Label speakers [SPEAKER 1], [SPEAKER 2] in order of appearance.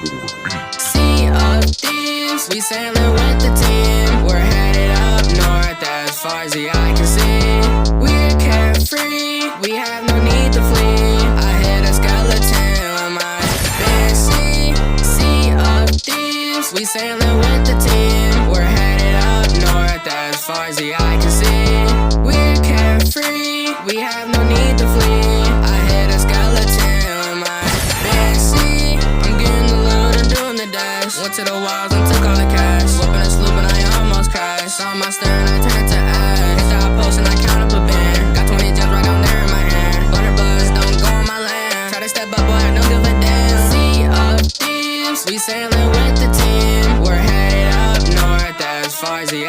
[SPEAKER 1] Sea of thieves, we sailing with the team. We're headed up north as far as the eye can see. We're carefree, we have no need to flee. I hit a skeleton with my fancy. Sea of thieves, we sailing with the team. We're headed up north as far as the eye can see. We're carefree, we have no need to flee. I hit a skeleton with my fancy. I'm getting the loot and doing the dash. Went to the wilds and took all the cash. Whooping a sloop and I almost crashed. Saw my stern, I turned to ash. Hit the outpost and I count up a band. Got 20 gems right down there in my hand. Butter buzz, don't go on my land. Try to step up, boy, I don't give a damn. Sea of thieves, we sailing with the team. We're headed up north as far as the